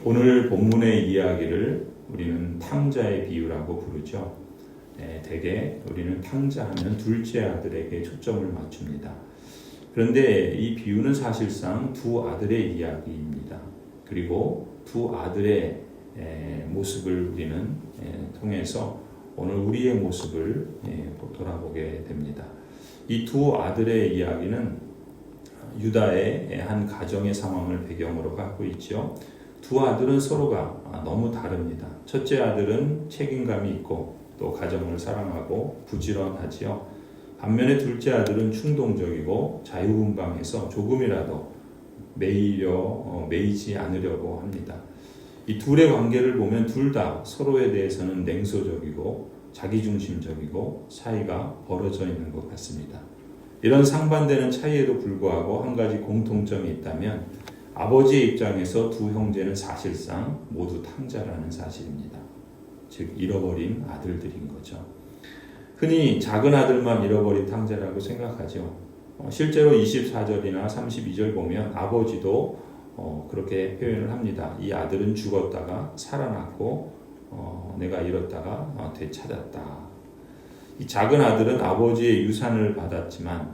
오늘 본문의 이야기를 우리는 탕자의 비유라고 부르죠. 대개 우리는 탕자하면 둘째 아들에게 초점을 맞춥니다. 그런데 이 비유는 사실상 두 아들의 이야기입니다. 그리고 두 아들의 모습을 우리는 통해서 오늘 우리의 모습을 돌아보게 됩니다. 이 두 아들의 이야기는 유다의 한 가정의 상황을 배경으로 갖고 있죠. 두 아들은 서로가 너무 다릅니다. 첫째 아들은 책임감이 있고 또 가정을 사랑하고 부지런하지요. 반면에 둘째 아들은 충동적이고 자유분방해서 조금이라도 매이지 않으려고 합니다. 이 둘의 관계를 보면 둘 다 서로에 대해서는 냉소적이고 자기중심적이고 사이가 벌어져 있는 것 같습니다. 이런 상반되는 차이에도 불구하고 한 가지 공통점이 있다면 아버지의 입장에서 두 형제는 사실상 모두 탕자라는 사실입니다. 즉 잃어버린 아들들인 거죠. 흔히 작은 아들만 잃어버린 탕자라고 생각하죠. 실제로 24절이나 32절 보면 아버지도 그렇게 표현을 합니다. 이 아들은 죽었다가 살아났고 내가 잃었다가 되찾았다. 이 작은 아들은 아버지의 유산을 받았지만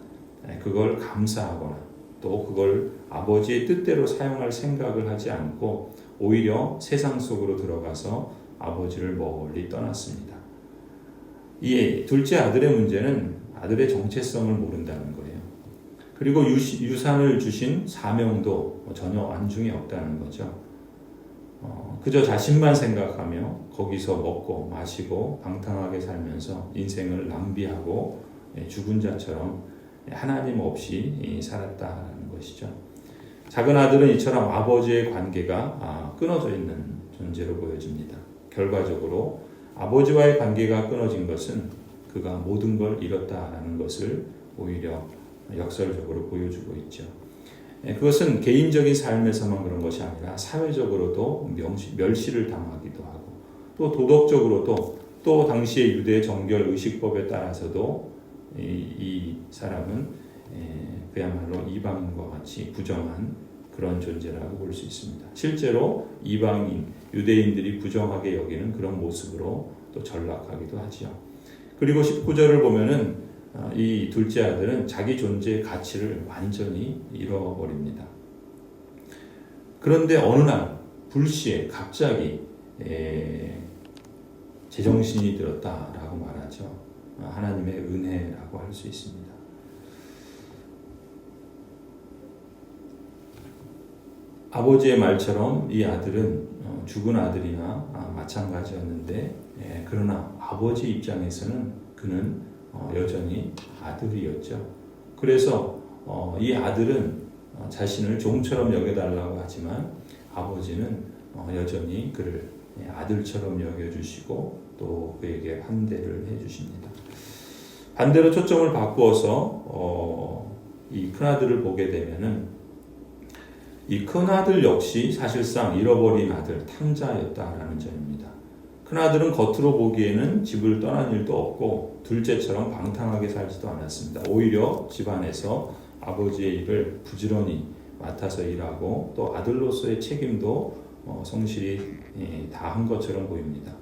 그걸 감사하거나 또 그걸 아버지의 뜻대로 사용할 생각을 하지 않고 오히려 세상 속으로 들어가서 아버지를 멀리 떠났습니다. 이 둘째 아들의 문제는 아들의 정체성을 모른다는 거예요. 그리고 유산을 주신 사명도 전혀 안중에 없다는 거죠. 그저 자신만 생각하며 거기서 먹고 마시고 방탕하게 살면서 인생을 낭비하고 죽은 자처럼 하나님 없이 살았다는 것이죠. 작은 아들은 이처럼 아버지의 관계가 끊어져 있는 존재로 보여집니다. 결과적으로 아버지와의 관계가 끊어진 것은 그가 모든 걸 잃었다라는 것을 오히려 역설적으로 보여주고 있죠. 그것은 개인적인 삶에서만 그런 것이 아니라 사회적으로도 멸시를 당하기도 하고 또 도덕적으로도 또 당시의 유대 정결 의식법에 따라서도 이 사람은 그야말로 이방인과 같이 부정한 그런 존재라고 볼 수 있습니다. 실제로 이방인, 유대인들이 부정하게 여기는 그런 모습으로 또 전락하기도 하지요. 그리고 19절을 보면은 이 둘째 아들은 자기 존재의 가치를 완전히 잃어버립니다. 그런데 어느 날 불시에 갑자기 제정신이 들었다라고 말하죠. 하나님의 은혜라고 할 수 있습니다. 아버지의 말처럼 이 아들은 죽은 아들이나 마찬가지였는데 그러나 아버지 입장에서는 그는 여전히 아들이었죠. 그래서 이 아들은 자신을 종처럼 여겨달라고 하지만 아버지는 여전히 그를 아들처럼 여겨주시고 또 그에게 환대를 해주십니다. 반대로 초점을 바꾸어서 이 큰아들을 보게 되면은 이 큰아들 역시 사실상 잃어버린 아들, 탕자였다라는 점입니다. 큰아들은 겉으로 보기에는 집을 떠난 일도 없고 둘째처럼 방탕하게 살지도 않았습니다. 오히려 집안에서 아버지의 일을 부지런히 맡아서 일하고 또 아들로서의 책임도 성실히 다한 것처럼 보입니다.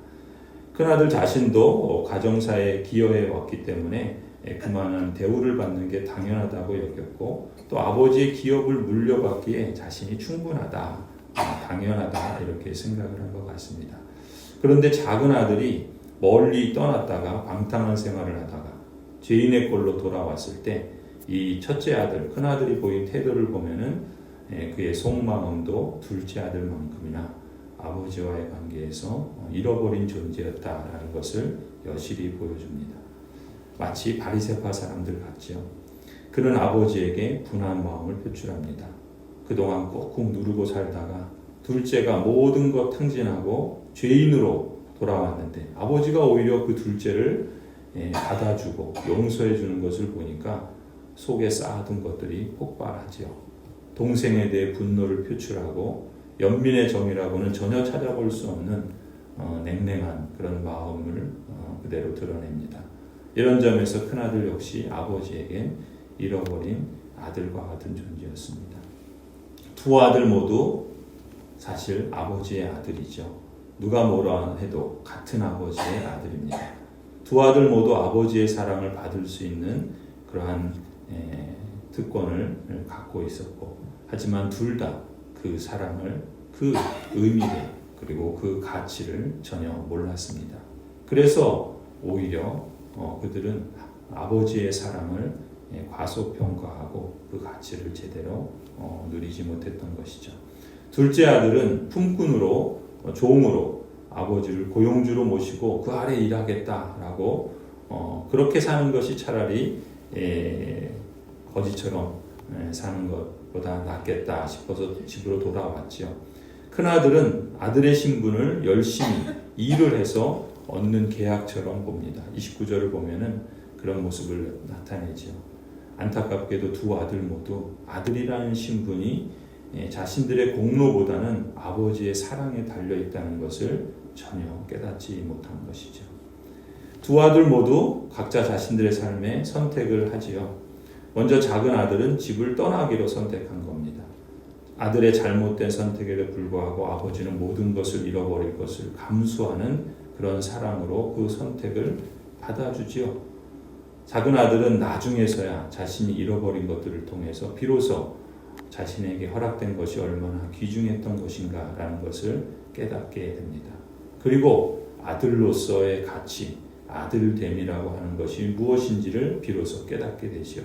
큰아들 자신도 가정사에 기여해 왔기 때문에 그만한 대우를 받는 게 당연하다고 여겼고 또 아버지의 기업을 물려받기에 자신이 충분하다, 당연하다 이렇게 생각을 한 것 같습니다. 그런데 작은 아들이 멀리 떠났다가 방탕한 생활을 하다가 죄인의 꼴로 돌아왔을 때 이 첫째 아들, 큰아들이 보인 태도를 보면은 그의 속마음도 둘째 아들만큼이나 아버지와의 관계에서 잃어버린 존재였다라는 것을 여실히 보여줍니다. 마치 바리새파 사람들 같지요. 그는 아버지에게 분한 마음을 표출합니다. 그동안 꾹꾹 누르고 살다가 둘째가 모든 것 탕진하고 죄인으로 돌아왔는데 아버지가 오히려 그 둘째를 받아주고 용서해 주는 것을 보니까 속에 쌓아둔 것들이 폭발하지요. 동생에 대해 분노를 표출하고 연민의 정이라고는 전혀 찾아볼 수 없는 냉랭한 그런 마음을 그대로 드러냅니다. 이런 점에서 큰아들 역시 아버지에겐 잃어버린 아들과 같은 존재였습니다. 두 아들 모두 사실 아버지의 아들이죠. 누가 뭐라 해도 같은 아버지의 아들입니다. 두 아들 모두 아버지의 사랑을 받을 수 있는 그러한 특권을 갖고 있었고, 하지만 둘 다 그 사랑을, 그 의미를, 그리고 그 가치를 전혀 몰랐습니다. 그래서 오히려 그들은 아버지의 사랑을 과소평가하고 그 가치를 제대로 누리지 못했던 것이죠. 둘째 아들은 품꾼으로, 종으로 아버지를 고용주로 모시고 그 아래 일하겠다라고 그렇게 사는 것이 차라리 거지처럼 사는 것보다 낫겠다 싶어서 집으로 돌아왔죠. 큰아들은 아들의 신분을 열심히 일을 해서 얻는 계약처럼 봅니다. 29절을 보면은 그런 모습을 나타내죠. 안타깝게도 두 아들 모두 아들이라는 신분이 자신들의 공로보다는 아버지의 사랑에 달려있다는 것을 전혀 깨닫지 못한 것이죠. 두 아들 모두 각자 자신들의 삶에 선택을 하지요. 먼저 작은 아들은 집을 떠나기로 선택한 겁니다. 아들의 잘못된 선택에도 불구하고 아버지는 모든 것을 잃어버릴 것을 감수하는 그런 사랑으로 그 선택을 받아주지요. 작은 아들은 나중에서야 자신이 잃어버린 것들을 통해서 비로소 자신에게 허락된 것이 얼마나 귀중했던 것인가 라는 것을 깨닫게 됩니다. 그리고 아들로서의 가치, 아들됨이라고 하는 것이 무엇인지를 비로소 깨닫게 되죠.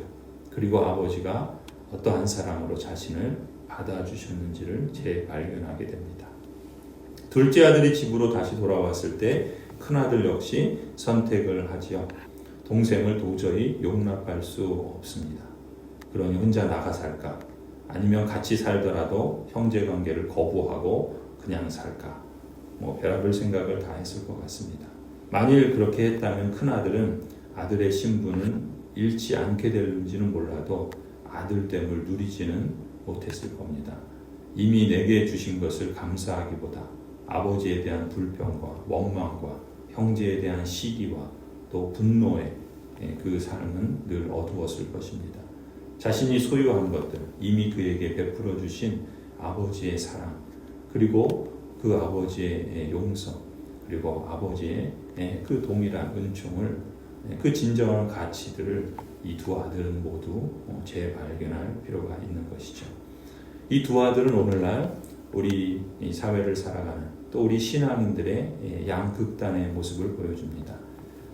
그리고 아버지가 어떠한 사랑으로 자신을 받아주셨는지를 재발견하게 됩니다. 둘째 아들이 집으로 다시 돌아왔을 때 큰아들 역시 선택을 하지요. 동생을 도저히 용납할 수 없습니다. 그러니 혼자 나가 살까? 아니면 같이 살더라도 형제관계를 거부하고 그냥 살까? 별의별 생각을 다 했을 것 같습니다. 만일 그렇게 했다면 큰아들은 아들의 신분을 잃지 않게 될지는 몰라도 아들됨을 누리지는 못했을 겁니다. 이미 내게 주신 것을 감사하기보다 아버지에 대한 불평과 원망과 형제에 대한 시기와 또 분노의 그 삶은 늘 어두웠을 것입니다. 자신이 소유한 것들, 이미 그에게 베풀어 주신 아버지의 사랑, 그리고 그 아버지의 용서, 그리고 아버지의 그 동일한 은총을, 그 진정한 가치들을 이 두 아들은 모두 재발견할 필요가 있는 것이죠. 이 두 아들은 오늘날 우리 사회를 살아가는, 또 우리 신앙인들의 양극단의 모습을 보여줍니다.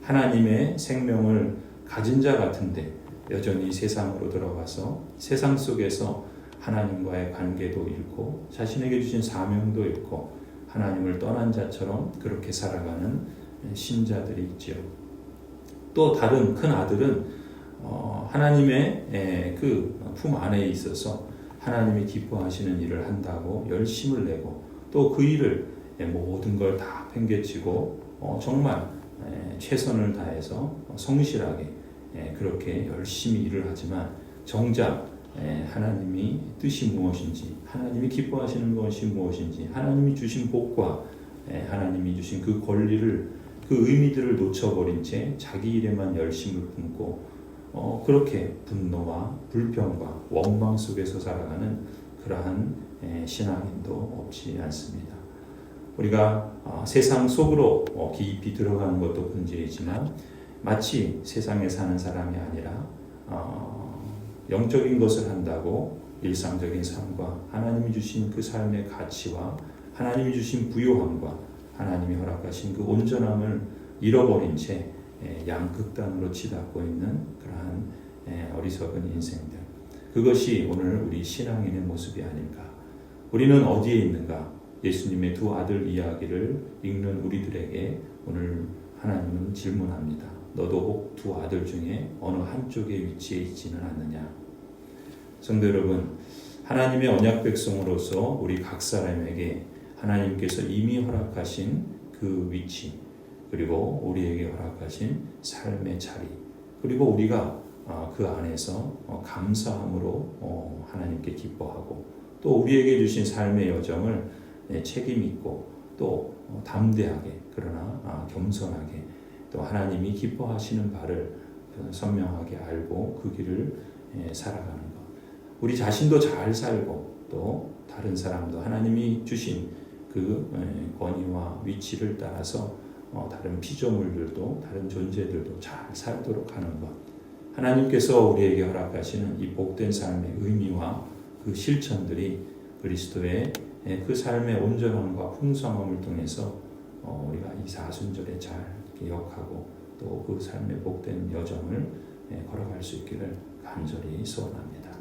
하나님의 생명을 가진 자 같은데 여전히 세상으로 들어가서 세상 속에서 하나님과의 관계도 잃고 자신에게 주신 사명도 잃고 하나님을 떠난 자처럼 그렇게 살아가는 신자들이 있지요. 또 다른 큰 아들은 하나님의 그 품 안에 있어서 하나님이 기뻐하시는 일을 한다고 열심을 내고 또 그 일을 모든 걸 다 팽개치고 정말 최선을 다해서 성실하게 그렇게 열심히 일을 하지만 정작 하나님이 뜻이 무엇인지, 하나님이 기뻐하시는 것이 무엇인지, 하나님이 주신 복과 하나님이 주신 그 권리를, 그 의미들을 놓쳐버린 채 자기 일에만 열심을 품고 그렇게 분노와 불평과 원망 속에서 살아가는 그러한 신앙인도 없지 않습니다. 우리가 세상 속으로 깊이 들어가는 것도 문제이지만 마치 세상에 사는 사람이 아니라 영적인 것을 한다고 일상적인 삶과 하나님이 주신 그 삶의 가치와 하나님이 주신 부요함과 하나님이 허락하신 그 온전함을 잃어버린 채 양극단으로 치닫고 있는 그러한 어리석은 인생들, 그것이 오늘 우리 신앙인의 모습이 아닐까. 우리는 어디에 있는가? 예수님의 두 아들 이야기를 읽는 우리들에게 오늘 하나님은 질문합니다. 너도 혹 두 아들 중에 어느 한쪽에 위치해 있지는 않느냐? 성도 여러분, 하나님의 언약 백성으로서 우리 각 사람에게 하나님께서 이미 허락하신 그 위치, 그리고 우리에게 허락하신 삶의 자리, 그리고 우리가 그 안에서 감사함으로 하나님께 기뻐하고 또 우리에게 주신 삶의 여정을 책임 있고 또 담대하게, 그러나 겸손하게 또 하나님이 기뻐하시는 바를 선명하게 알고 그 길을 살아가는 것. 우리 자신도 잘 살고 또 다른 사람도 하나님이 주신 그 권위와 위치를 따라서 다른 피조물들도 다른 존재들도 잘 살도록 하는 것, 하나님께서 우리에게 허락하시는 이 복된 삶의 의미와 그 실천들이 그리스도의 그 삶의 온전함과 풍성함을 통해서 우리가 이 사순절에 잘 기억하고 또 그 삶의 복된 여정을 걸어갈 수 있기를 간절히 소원합니다.